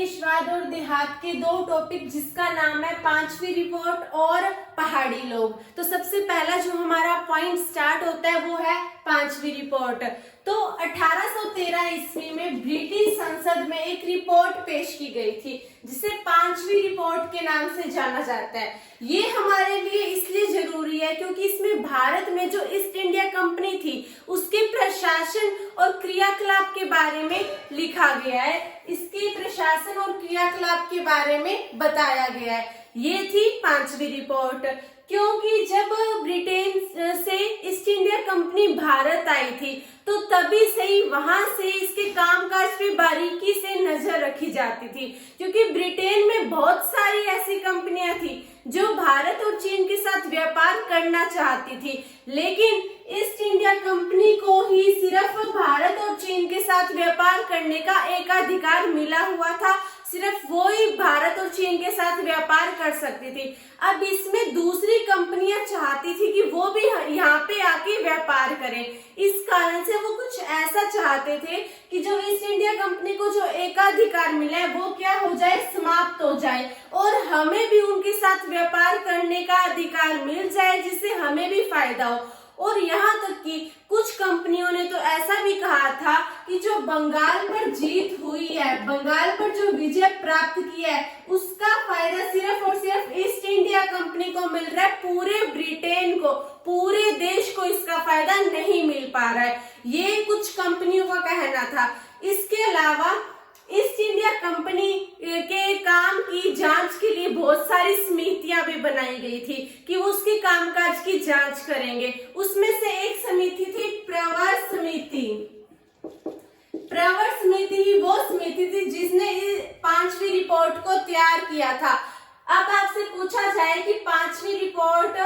देशवाद और देहात के दो टॉपिक जिसका नाम है पांचवी रिपोर्ट और पहाड़ी लोग। तो सबसे पहला जो हमारा पॉइंट स्टार्ट होता है वो है पांचवी रिपोर्ट। तो 1813 ईस्वी में ब्रिटिश संसद में एक रिपोर्ट पेश की गई थी जिसे पांचवी रिपोर्ट के नाम से जाना जाता है। ये हमारे लिए इसलिए जरूरी है क्योंकि इसमें भारत में जो ईस्ट इंडिया कंपनी थी उसके प्रशासन और क्रियाकलाप के बारे में लिखा गया है। इसके प्रशासन और क्रियाकलाप के बारे में बताया गया है। ये थी पांचवी रिपोर्ट। क्योंकि जब ब्रिटेन से ईस्ट इंडिया कंपनी भारत आई थी तो तभी से ही वहां से इसके कामकाज पे बारीकी से नजर रखी जाती थी, क्योंकि ब्रिटेन में बहुत सारी ऐसी कंपनियां थी जो भारत और चीन के साथ व्यापार करना चाहती थी, लेकिन ईस्ट इंडिया कंपनी को ही सिर्फ भारत और चीन के साथ व्यापार करने का एकाधिकार मिला हुआ था। सिर्फ वो ही भारत और चीन के साथ व्यापार कर सकती थी। अब इसमें दूसरी कंपनियां चाहती थी कि वो भी यहाँ पे आके व्यापार करें। इस कारण से वो कुछ ऐसा चाहते थे कि जो ईस्ट इंडिया कंपनी को जो एकाधिकार मिला है वो क्या हो जाए, समाप्त हो जाए और हमें भी उनके साथ व्यापार करने का अधिकार मिल जाए जिससे हमें भी फायदा हो। और यहाँ तक कि कुछ कंपनियों ने तो ऐसा भी कहा था कि जो बंगाल पर जीत हुई है, बंगाल पर जो विजय प्राप्त किया है, उसका फायदा सिर्फ और सिर्फ ईस्ट इंडिया कंपनी को मिल रहा है। पूरे ब्रिटेन को, पूरे देश को इसका फायदा नहीं मिल पा रहा है। ये कुछ कंपनियों का कहना था। इसके अलावा ईस्ट इंडिया कंपनी के काम की जांच के लिए बहुत सारी समितियां भी बनाई गई थी कि वो उसके कामकाज की जांच करेंगे। उसमें से एक समिति थी प्रवर समिति। प्रवर समिति ही वो समिति थी जिसने पांचवी रिपोर्ट को तैयार किया था। अब आपसे पूछा जाए कि पांचवी रिपोर्ट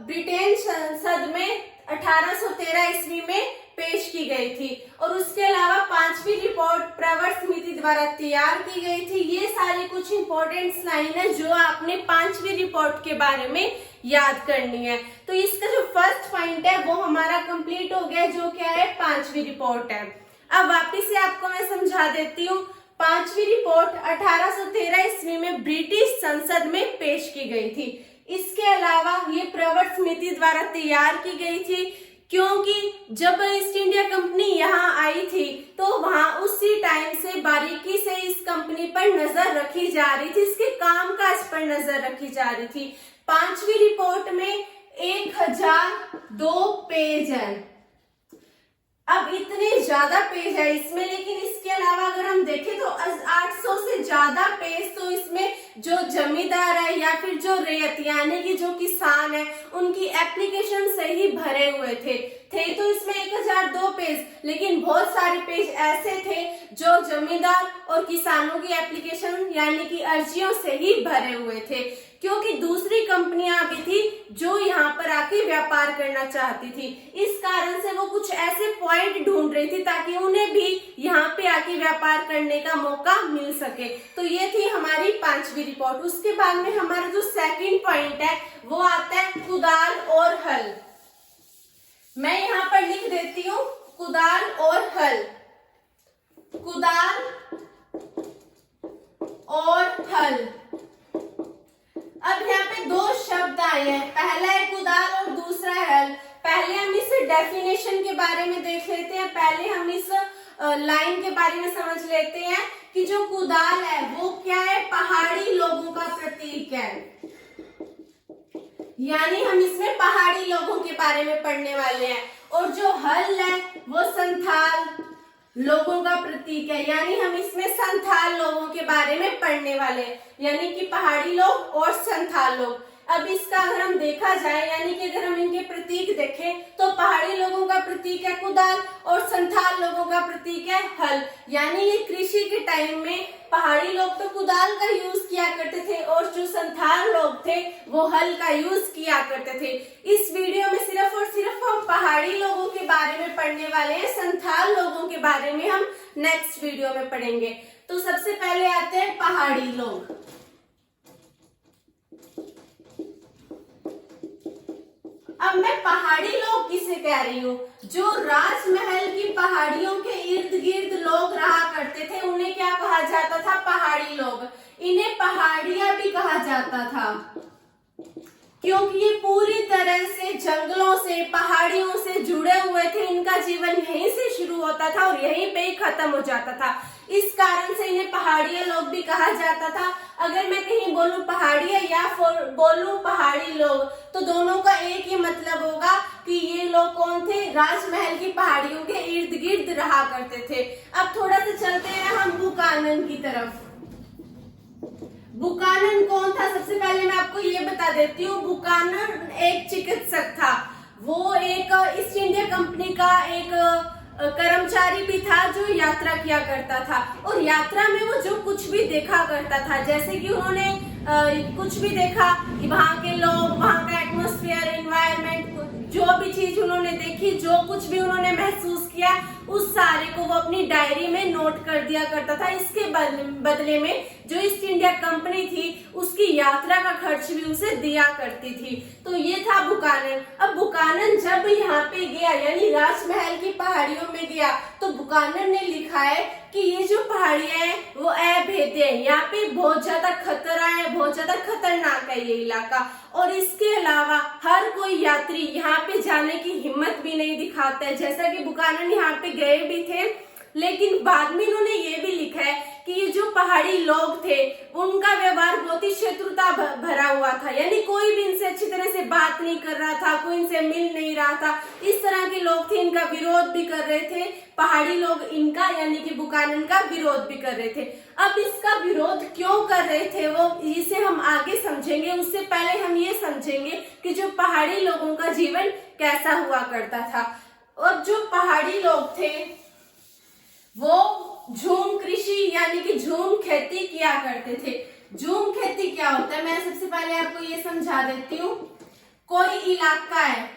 ब्रिटेन संसद में 1813 ईस्वी में पेश की गई थी और उसके अलावा पांचवी रिपोर्ट प्रवर समिति द्वारा तैयार की गई थी। ये सारी कुछ इंपॉर्टेंट लाइन है जो आपने पांचवी रिपोर्ट के बारे में याद करनी है। तो इसका जो फर्स्ट पॉइंट है वो हमारा कंप्लीट हो गया, जो क्या है, पांचवी रिपोर्ट है। अब वापिस से आपको मैं समझा देती हूँ। पांचवी रिपोर्ट 1813 ईस्वी में ब्रिटिश संसद में पेश की गई थी। इसके अलावा ये प्रवर समिति द्वारा तैयार की गई थी क्योंकि जब ईस्ट इंडिया कंपनी यहाँ आई थी तो वहां उसी टाइम से बारीकी से इस कंपनी पर नजर रखी जा रही थी, इसके कामकाज पर नजर रखी जा रही थी। पांचवी रिपोर्ट में 1002 पेज है। अब इतने ज्यादा पेज है इसमें, लेकिन इसके अलावा अगर हम देखें तो 800 से ज्यादा पेज तो इसमें जो जमींदार है या फिर जो रेत यानी कि जो किसान है उनकी एप्लीकेशन से ही भरे हुए थे तो इसमें 1002 पेज, लेकिन बहुत सारे पेज ऐसे थे जो जमींदार और किसानों की एप्लीकेशन यानी कि अर्जियों से ही भरे हुए थे, क्योंकि दूसरी कंपनियां भी थी जो यहाँ पर आके व्यापार करना चाहती थी। इस कारण से वो कुछ ऐसे पॉइंट ढूंढ रही थी ताकि उन्हें भी यहाँ पे आके व्यापार करने का मौका मिल सके। तो ये थी हमारी पांचवी रिपोर्ट। उसके बाद में हमारा जो सेकंड पॉइंट है वो आता है कुदाल और हल। मैं यहाँ पर लिख देती हूँ कुदाल और हल। कुदाल और हल। अब यहाँ पे दो शब्द आए हैं, पहला है कुदाल और दूसरा है हल। पहले हम इस डेफिनेशन के बारे में देख लेते हैं। पहले हम इस लाइन के बारे में समझ लेते हैं कि जो कुदाल है वो क्या है, पहाड़ी लोगों का प्रतीक है। यानी हम इसमें पहाड़ी लोगों के बारे में पढ़ने वाले हैं। और जो हल है वो संथाल लोगों का प्रतीक है, यानी हम इसमें संथाल लोगों के बारे में पढ़ने वाले हैं, यानी कि पहाड़ी लोग और संथाल लोग। अब इसका अगर हम देखा जाए यानी कि अगर हम इनके प्रतीक देखें तो पहाड़ी लोगों का प्रतीक है कुदाल और संथाल लोगों का प्रतीक है हल। यानी ये कृषि के टाइम में पहाड़ी लोग तो कुदाल का यूज किया करते थे और जो संथाल लोग थे वो हल का यूज किया करते थे। इस वीडियो में सिर्फ और सिर्फ हम पहाड़ी लोगों के बारे में पढ़ने वाले हैं, संथाल लोगों के बारे में हम नेक्स्ट वीडियो में पढ़ेंगे। तो सबसे पहले आते हैं पहाड़ी लोग। अब मैं पहाड़ी लोग किसे कह रही हूँ? जो राजमहल की पहाड़ियों के इर्द गिर्द लोग रहा करते थे उन्हें क्या कहा जाता था? पहाड़ी लोग। इन्हें पहाड़िया भी कहा जाता था क्योंकि ये पूरी तरह से जंगलों से, पहाड़ियों से जुड़े हुए थे। इनका जीवन यहीं से शुरू होता था और यहीं पे ही खत्म हो जाता था। इस कारण से इन्हें पहाड़िया लोग भी कहा जाता था। अगर मैं कहीं बोलूं पहाड़िया या बोलूं पहाड़ी लोग, तो दोनों का एक ही मतलब होगा कि ये लोग कौन थे? राजमहल की पहाड़ियों के इर्द गिर्द रहा करते थे। अब थोड़ा सा चलते हैं हम बुकानन की तरफ। बुकानन कौन था? सबसे पहले मैं आपको ये बता देती हूँ, बुकानन एक चिकित्सक था। वो एक ईस्ट इंडिया कंपनी का एक कर्मचारी भी था जो यात्रा किया करता था, और यात्रा में वो जो कुछ भी देखा करता था, जैसे कि उन्होंने कुछ भी देखा कि वहाँ के लोग, वहाँ का एटमॉस्फेयर, एनवायरनमेंट, जो भी चीज उन्होंने देखी, जो कुछ भी उन्होंने महसूस किया, उस सारे को वो अपनी डायरी में नोट कर दिया करता था। इसके बदले में जो ईस्ट इंडिया कंपनी थी उसकी यात्रा का खर्च भी उसे दिया करती थी। तो ये था बुकानन। अब बुकानन जब यहाँ पे गया, यानी राजमहल की पहाड़ियों में गया, तो बुकानन ने लिखा है कि ये जो पहाड़ियां हैं वो अभेद्य है, यहाँ पे बहुत ज्यादा खतरा है, बहुत ज्यादा खतरनाक है ये इलाका। और इसके अलावा हर कोई यात्री यहाँ पे जाने की हिम्मत भी नहीं दिखाता है। जैसा कि बुकानन यहाँ पे गए भी थे, लेकिन बाद में इन्होंने ये भी लिखा है कि ये जो पहाड़ी लोग थे उनका व्यवहार बहुत ही शत्रुता भरा हुआ था, यानी कोई भी इनसे अच्छी तरह से बात नहीं कर रहा था, कोई इनसे मिल नहीं रहा था। इस तरह के लोग थे, इनका विरोध भी कर रहे थे। पहाड़ी लोग इनका, यानी कि बुकानन का विरोध भी कर रहे थे। अब इसका विरोध क्यों कर रहे थे वो, इसे हम आगे समझेंगे। उससे पहले हम ये समझेंगे कि जो पहाड़ी लोगों का जीवन कैसा हुआ करता था। और जो पहाड़ी लोग थे वो झूम कृषि यानी कि झूम खेती किया करते थे। झूम खेती क्या होता है, मैं सबसे पहले आपको ये समझा देती हूँ। कोई इलाका है,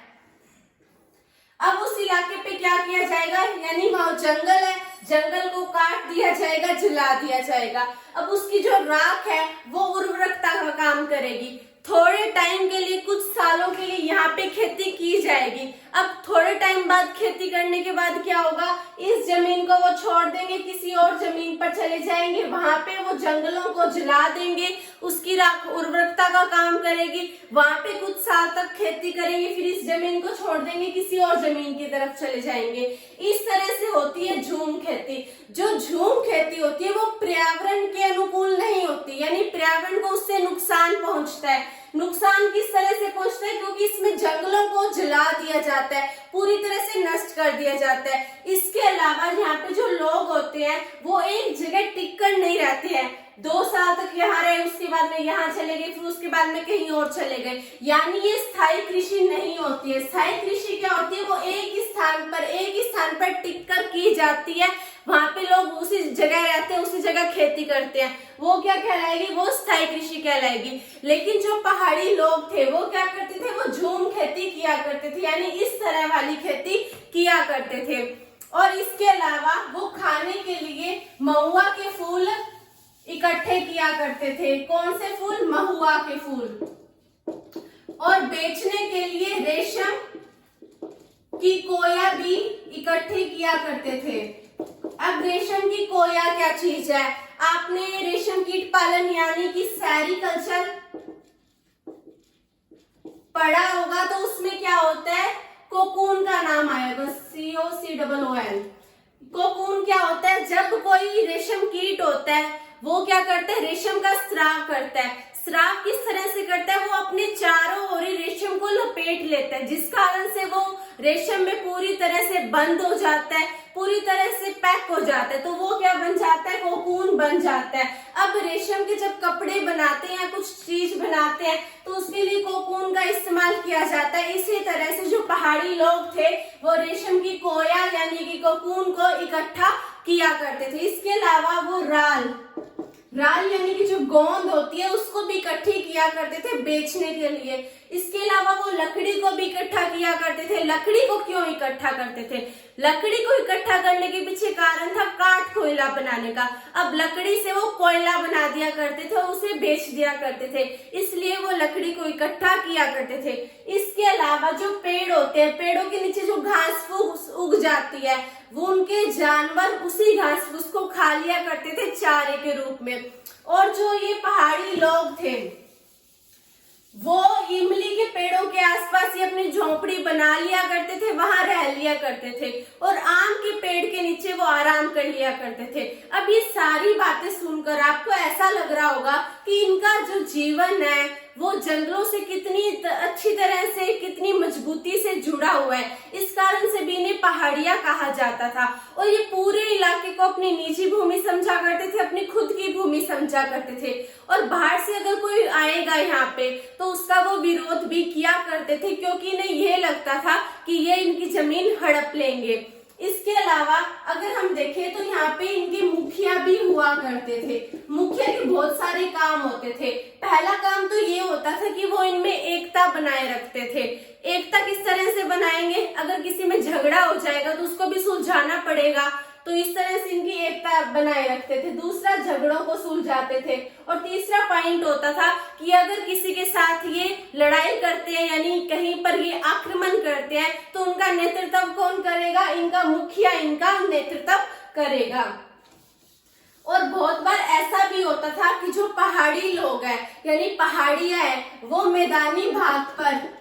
अब उस इलाके पे क्या किया जाएगा, यानी वहां जंगल है, जंगल को काट दिया जाएगा, जला दिया जाएगा। अब उसकी जो राख है वो उर्वरकता का काम करेगी। थोड़े टाइम के लिए, कुछ सालों के लिए यहाँ पे खेती की जाएगी। अब थोड़े टाइम बाद खेती करने के बाद क्या होगा, इस जमीन को वो छोड़ देंगे, किसी और जमीन पर चले जाएंगे, वहां पे वो जंगलों को जला देंगे, उसकी राख उर्वरकता का काम करेगी, वहां पे कुछ साल तक खेती करेंगे, फिर इस जमीन को छोड़ देंगे, किसी और जमीन की तरफ चले जाएंगे। इस तरह से होती है झूम खेती। जो झूम खेती होती है वो पर्यावरण के अनुकूल नहीं होती, यानी पर्यावरण को उससे नुकसान पहुंचता है। नुकसान किस तरह से पहुंचता है, क्योंकि इसमें जंगलों को जला दिया जाता है, पूरी तरह से नष्ट कर दिया जाता है। इसके अलावा यहाँ पे जो लोग होते हैं वो एक जगह टिक कर नहीं रहते हैं। 2 साल तक यहाँ रहे, उसके बाद में यहाँ चले गए, फिर उसके बाद में कहीं और चले गए, यानी ये स्थायी कृषि नहीं होती है। स्थायी कृषि क्या होती है, वो एक स्थान पर टिक कर की जाती है, वहां पे लोग उसी जगह रहते हैं, उसी जगह खेती करते हैं, वो क्या कहलाएगी, वो स्थायी कृषि कहलाएगी। लेकिन जो पहाड़ी लोग थे वो क्या करते थे, वो झूम खेती किया करते थे, यानी इस तरह वाली खेती किया करते थे। और इसके अलावा वो खाने के लिए महुआ के फूल इकट्ठे किया करते थे। कौन से फूल, महुआ के फूल। और बेचने के लिए रेशम की कोया भी इकट्ठे किया करते थे। अब रेशम की कोया क्या चीज है, आपने रेशम कीट पालन यानी कि सेरीकल्चर पढ़ा होगा, तो उसमें क्या होता है, कोकून का नाम आएगा, COCOON। कोकून क्या होता है, जब कोई रेशम कीट होता है वो क्या करता है, रेशम का स्राव करता है। स्राव किस तरह से करता है, वो अपने चारों ओर रेशम को लपेट लेता है, जिस कारण से वो रेशम में पूरी तरह से बंद हो जाता है, पूरी तरह से पैक हो जाता है, तो वो क्या बन जाता है, कोकून बन जाता है। अब रेशम के जब कपड़े बनाते हैं या कुछ चीज बनाते हैं तो उसके लिए कोकून का इस्तेमाल किया जाता है। इसी तरह से जो पहाड़ी लोग थे वो रेशम की कोया यानी कि कोकून को इकट्ठा किया करते थे। इसके अलावा वो राल यानी कि जो गोंद होती है उसको भी इकट्ठी किया करते थे बेचने के लिए। इसके अलावा वो लकड़ी को भी इकट्ठा किया करते थे। लकड़ी को क्यों इकट्ठा करते थे? लकड़ी को इकट्ठा करने के पीछे कारण था काठ कोयला बनाने का। अब लकड़ी से वो कोयला बना दिया करते थे, उसे बेच दिया करते थे, इसलिए वो लकड़ी को इकट्ठा किया करते थे। इसके अलावा जो पेड़ होते हैं, पेड़ों के नीचे जो घास फूस उग जाती है, वो उनके जानवर उसी घास फूस को खा लिया करते थे चारे के रूप में। और जो ये पहाड़ी लोग थे वो इमली के पेड़ों के आसपास ही अपनी झोपड़ी बना लिया करते थे, वहां रह लिया करते थे, और आम के पेड़ के नीचे वो आराम कर लिया करते थे। अब ये सारी बातें सुनकर आपको ऐसा लग रहा होगा कि इनका जो जीवन है वो जंगलों से कितनी अच्छी तरह से, कितनी मजबूती से जुड़ा हुआ है। इस कारण से भी इन्हें पहाड़ियां कहा जाता था। और ये पूरे इलाके को अपनी निजी भूमि समझा करते थे, अपनी खुद की भूमि समझा करते थे। और बाहर से अगर कोई आएगा यहाँ पे तो उसका वो विरोध भी किया करते थे, क्योंकि इन्हें यह लगता था कि ये इनकी जमीन हड़प लेंगे। इसके अलावा अगर हम देखें तो यहाँ पे इनके मुखिया भी हुआ करते थे। मुखिया के बहुत सारे काम होते थे। पहला काम तो ये होता था कि वो इनमें एकता बनाए रखते थे। एकता किस तरह से बनाएंगे? अगर किसी में झगड़ा हो जाएगा तो उसको भी सुलझाना पड़ेगा, तो इस तरह से इनकी एकता बनाए रखते थे। दूसरा, झगड़ों को सुलझाते थे। और तीसरा पॉइंट होता था कि अगर किसी के साथ ये लड़ाई करते हैं, यानी कहीं पर ये आक्रमण करते हैं, तो उनका नेतृत्व कौन करेगा? इनका मुखिया इनका नेतृत्व करेगा। और बहुत बार ऐसा भी होता था कि जो पहाड़ी लोग हैं, यानी पहाड़ियां हैं, वो मैदानी भाग पर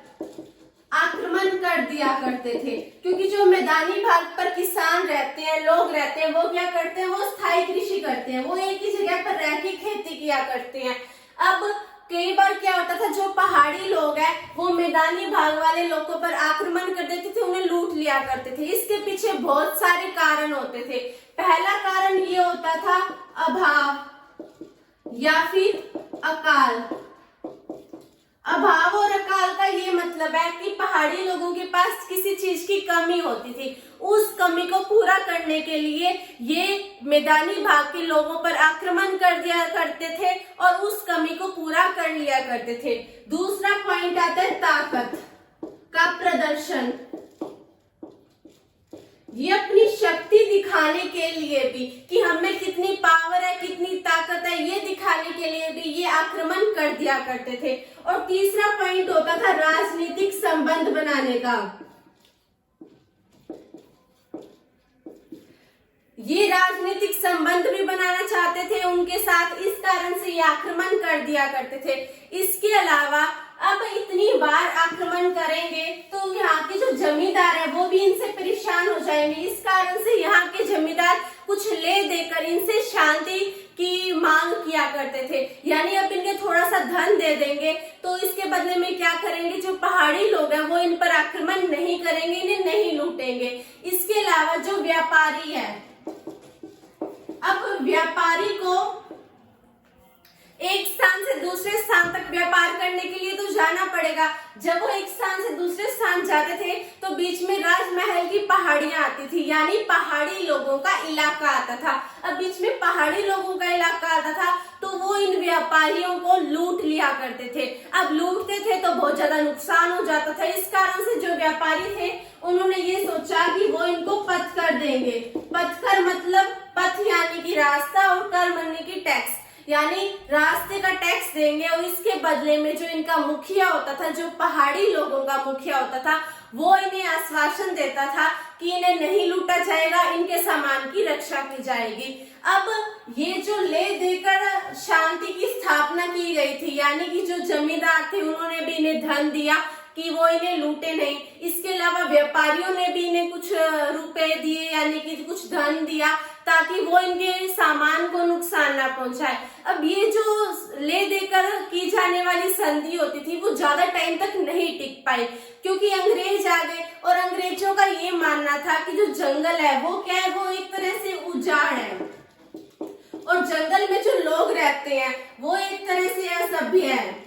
आक्रमण कर दिया करते थे, क्योंकि जो मैदानी भाग पर किसान रहते हैं, लोग रहते हैं, वो क्या करते हैं? वो स्थायी कृषि करते हैं, वो एक ही जगह पर रह के खेती किया करते हैं। अब कई बार क्या होता था, जो पहाड़ी लोग हैं वो मैदानी भाग वाले लोगों पर आक्रमण कर देते थे, उन्हें लूट लिया करते थे। इसके पीछे बहुत सारे कारण होते थे। पहला कारण ये होता था अभाव या फिर अकाल। अभाव और अकाल का ये मतलब है कि पहाड़ी लोगों के पास किसी चीज की कमी होती थी, उस कमी को पूरा करने के लिए ये मैदानी भाग के लोगों पर आक्रमण कर दिया करते थे और उस कमी को पूरा कर लिया करते थे। दूसरा पॉइंट आता है ताकत का प्रदर्शन। ये अपनी शक्ति दिखाने के लिए भी कि हमें कितनी पावर है, कितनी ताकत है, ये दिखाने के लिए भी ये आक्रमण कर दिया करते थे। और तीसरा पॉइंट होता था राजनीतिक संबंध बनाने का। ये राजनीतिक संबंध भी बनाना चाहते थे उनके साथ, इस कारण से ये आक्रमण कर दिया करते थे। इसके अलावा अब इतनी बार आक्रमण करेंगे तो यहाँ के जो जमींदार है वो भी इनसे परेशान हो जाएंगे। इस कारण से यहाँ के जमींदार कुछ ले देकर इनसे शांति की मांग किया करते थे, यानी अब इनके थोड़ा सा धन दे देंगे तो इसके बदले में क्या करेंगे, जो पहाड़ी लोग हैं वो इन पर आक्रमण नहीं करेंगे, इन्हें नहीं लूटेंगे। इसके अलावा जो व्यापारी है, अब व्यापारी को एक स्थान से दूसरे स्थान तक व्यापार करने के लिए तो जाना पड़ेगा। जब वो एक स्थान से दूसरे स्थान जाते थे तो बीच में राजमहल की पहाड़ियां आती थी, यानी पहाड़ी लोगों का इलाका आता था। अब बीच में पहाड़ी लोगों का इलाका आता था तो वो इन व्यापारियों को लूट लिया करते थे। अब लूटते थे तो बहुत ज्यादा नुकसान हो जाता था। इस कारण से जो व्यापारी थे उन्होंने ये सोचा कि वो इनको पथ कर देंगे। पथ कर मतलब पथ यानी कि रास्ता और कर माने की टैक्स, यानी रास्ते का टैक्स देंगे और इसके बदले में जो इनका मुखिया होता था, जो पहाड़ी लोगों का मुखिया होता था, वो इन्हें आश्वासन देता था कि इन्हें नहीं लूटा जाएगा, इनके सामान की रक्षा की जाएगी। अब ये जो ले देकर शांति की स्थापना की गई थी, यानी कि जो जमींदार थे उन्होंने भी इन्हें धन दिया कि वो इन्हें लूटे नहीं। इसके अलावा व्यापारियों ने भी इन्हें कुछ रुपए दिए, यानी कि कुछ धन दिया ताकि वो इनके सामान को नुकसान ना पहुंचाए। अब ये जो ले देकर की जाने वाली संधि होती थी वो ज्यादा टाइम तक नहीं टिक पाई, क्योंकि अंग्रेज आ गए और अंग्रेजों का ये मानना था कि जो जंगल है वो क्या है, वो एक तरह से उजाड़ है और जंगल में जो लोग रहते हैं वो एक तरह से असभ्य है।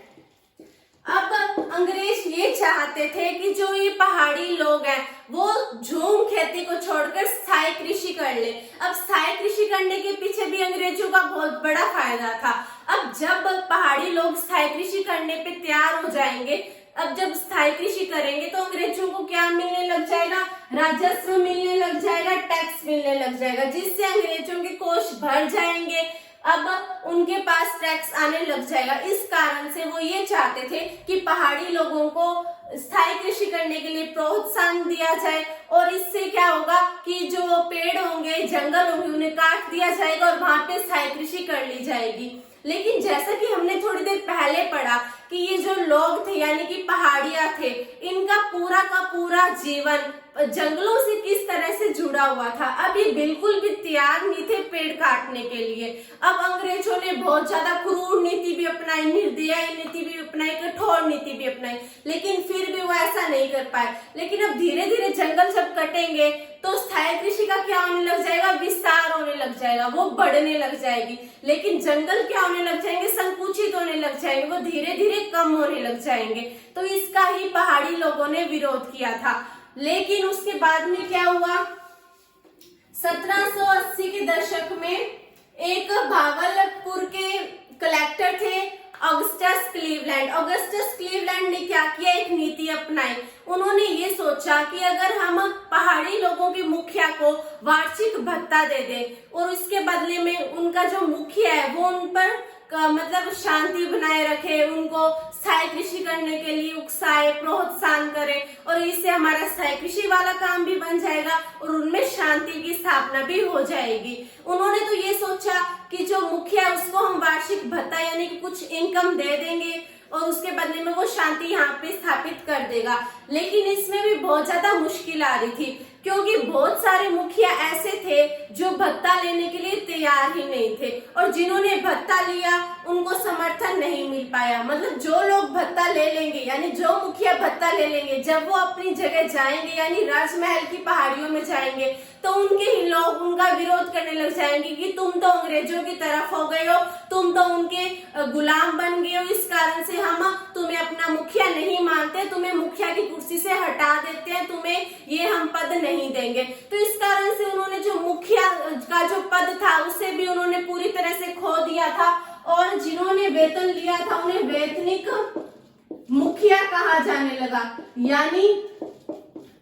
अब अंग्रेज ये चाहते थे कि जो ये पहाड़ी लोग हैं वो झूम खेती को छोड़कर स्थायी कृषि कर ले। अब स्थायी कृषि करने के पीछे भी अंग्रेजों का बहुत बड़ा फायदा था। अब जब पहाड़ी लोग स्थायी कृषि करने पे तैयार हो जाएंगे अब जब स्थायी कृषि करेंगे तो अंग्रेजों को क्या मिलने लग जाएगा, राजस्व मिलने लग जाएगा, टैक्स मिलने लग जाएगा, जिससे अंग्रेजों के कोष भर जाएंगे। अब उनके पास टैक्स आने लग जाएगा। इस कारण से वो ये चाहते थे कि पहाड़ी लोगों को स्थायी कृषि करने के लिए प्रोत्साहन दिया जाए, और इससे क्या होगा कि जो पेड़ होंगे, जंगल होंगे, उन्हें काट दिया जाएगा और वहां पे स्थायी कृषि कर ली जाएगी। लेकिन जैसा कि हमने थोड़ी देर पहले पढ़ा कि ये जो लोग थे यानी कि पहाड़िया थे, इनका पूरा का पूरा जीवन जंगलों से किस तरह से जुड़ा हुआ था। अब ये बिल्कुल भी तैयार नहीं थे पेड़ काटने के लिए। अब अंग्रेजों ने बहुत ज्यादा क्रूर नीति भी अपनाई, निर्दयी नीति भी अपनाई, कठोर नीति भी अपनाई, लेकिन फिर भी वो ऐसा नहीं कर पाए। लेकिन अब धीरे धीरे जंगल जब कटेंगे तो स्थायी कृषि का क्या होने लग जाएगा, विस्तार होने लग जाएगा, वो बढ़ने लग जाएगी। लेकिन जंगल क्या होने लग जाएंगे, संकुचित होने लग जाएंगे, वो धीरे धीरे कम होने लग जाएंगे। तो इसका ही पहाड़ी लोगों ने विरोध किया था। लेकिन उसके बाद में क्या हुआ, 1780 के दशक में एक भागलपुर के कलेक्टर थे ऑगस्टस क्लीवलैंड। ऑगस्टस क्लीवलैंड ने क्या किया, एक नीति अपनाई। उन्होंने ये सोचा कि अगर हम पहाड़ी लोगों के मुखिया को वार्षिक भत्ता दे दें और इसके बदले में उनका जो मुखिया है वो उन पर मतलब शांति बनाए रखे, उनको स्थायी कृषि करने के लिए उकसाए, प्रोत्साहन करे, और इससे हमारा स्थायी कृषि वाला काम भी बन जाएगा और उनमें शांति की स्थापना भी हो जाएगी। उन्होंने तो ये सोचा कि जो मुखिया उसको हम वार्षिक भत्ता यानी कि कुछ इनकम दे देंगे और उसके बदले में वो शांति यहाँ पे स्थापित कर देगा। लेकिन इसमें भी बहुत ज्यादा मुश्किल आ रही थी, क्योंकि बहुत सारे मुखिया ऐसे थे जो भत्ता लेने के लिए तैयार ही नहीं थे, और जिन्होंने भत्ता लिया उनको समर्थन नहीं मिल पाया। मतलब जो लोग भत्ता ले लेंगे यानी जो मुखिया भत्ता ले लेंगे, जब वो अपनी जगह जाएंगे यानी राजमहल की पहाड़ियों में जाएंगे तो उनके ही लोग उनका विरोध करने लग जाएंगे कि तुम तो अंग्रेजों की तरफ हो गए हो, तुम तो उनके गुलाम बन गए हो, इस कारण से हम तुम्हें अपना मुखिया नहीं मानते, तुम्हें मुखिया की कुर्सी से हटा देते हैं, तुम्हें ये हम पद नहीं देंगे। तो इस कारण से उन्होंने जो मुखिया का जो पद था उसे भी उन्होंने पूरी तरह से खो दिया था, और जिन्होंने वेतन लिया था उन्हें वैतनिक मुखिया कहा जाने लगा। यानी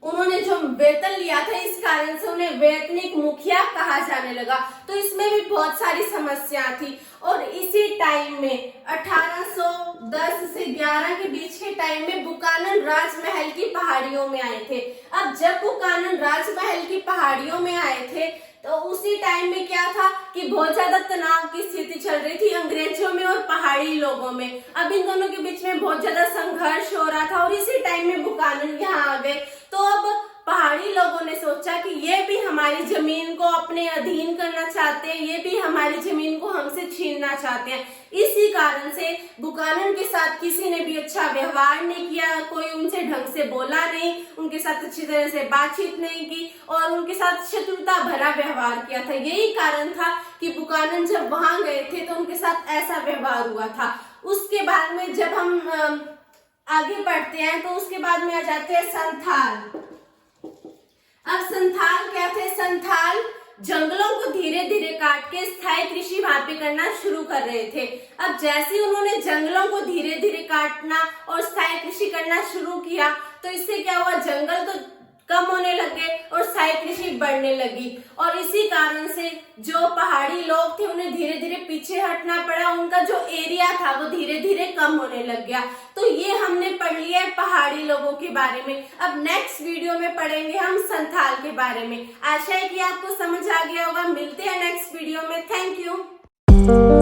उन्होंने जो वेतन लिया था इस कारण से उन्हें वैतनिक मुखिया कहा जाने लगा। तो इसमें भी बहुत सारी समस्या थी। और इसी टाइम में 1810 से 11 के बीच के टाइम में बुकानन राजमहल की पहाड़ियों में आए थे। अब जब बुकानन राजमहल की पहाड़ियों में आए थे तो उसी टाइम में क्या था कि बहुत ज्यादा तनाव की स्थिति चल रही थी अंग्रेजों में और पहाड़ी लोगों में। अब इन दोनों के बीच में बहुत ज्यादा संघर्ष हो रहा था, और इसी टाइम में बुकानन यहाँ आ गए। तो अब पहाड़ी लोगों ने सोचा कि ये भी हमारी जमीन को अपने अधीन करना चाहते हैं, ये भी हमारी जमीन को हमसे छीनना चाहते हैं। इसी कारण से बुकानन के साथ किसी ने भी अच्छा व्यवहार नहीं किया, कोई उनसे ढंग से बोला नहीं, उनके साथ अच्छी तरह से बातचीत नहीं की और उनके साथ शत्रुता भरा व्यवहार किया था। यही कारण था कि बुकानन जब वहां गए थे तो उनके साथ ऐसा व्यवहार हुआ था। उसके बाद में जब हम आगे बढ़ते हैं तो उसके बाद में आ जाते हैं संथाल। अब संथाल क्या थे, संथाल जंगलों को धीरे धीरे काट के स्थायी कृषि वहां पे करना शुरू कर रहे थे। अब जैसे उन्होंने जंगलों को धीरे धीरे काटना और स्थायी कृषि करना शुरू किया तो इससे क्या हुआ, जंगल तो कम होने लगे और स्थायी कृषि बढ़ने लगी। और इसी कारण से जो पहाड़ी लोग थे उन्हें धीरे धीरे पीछे हटना पड़ा, उनका जो एरिया था वो धीरे धीरे कम होने लग गया। तो ये हमने पढ़ लिया है पहाड़ी लोगों के बारे में। अब नेक्स्ट वीडियो में पढ़ेंगे हम संथाल के बारे में। आशा है कि आपको समझ आ गया होगा। मिलते हैं नेक्स्ट वीडियो में। Thank you.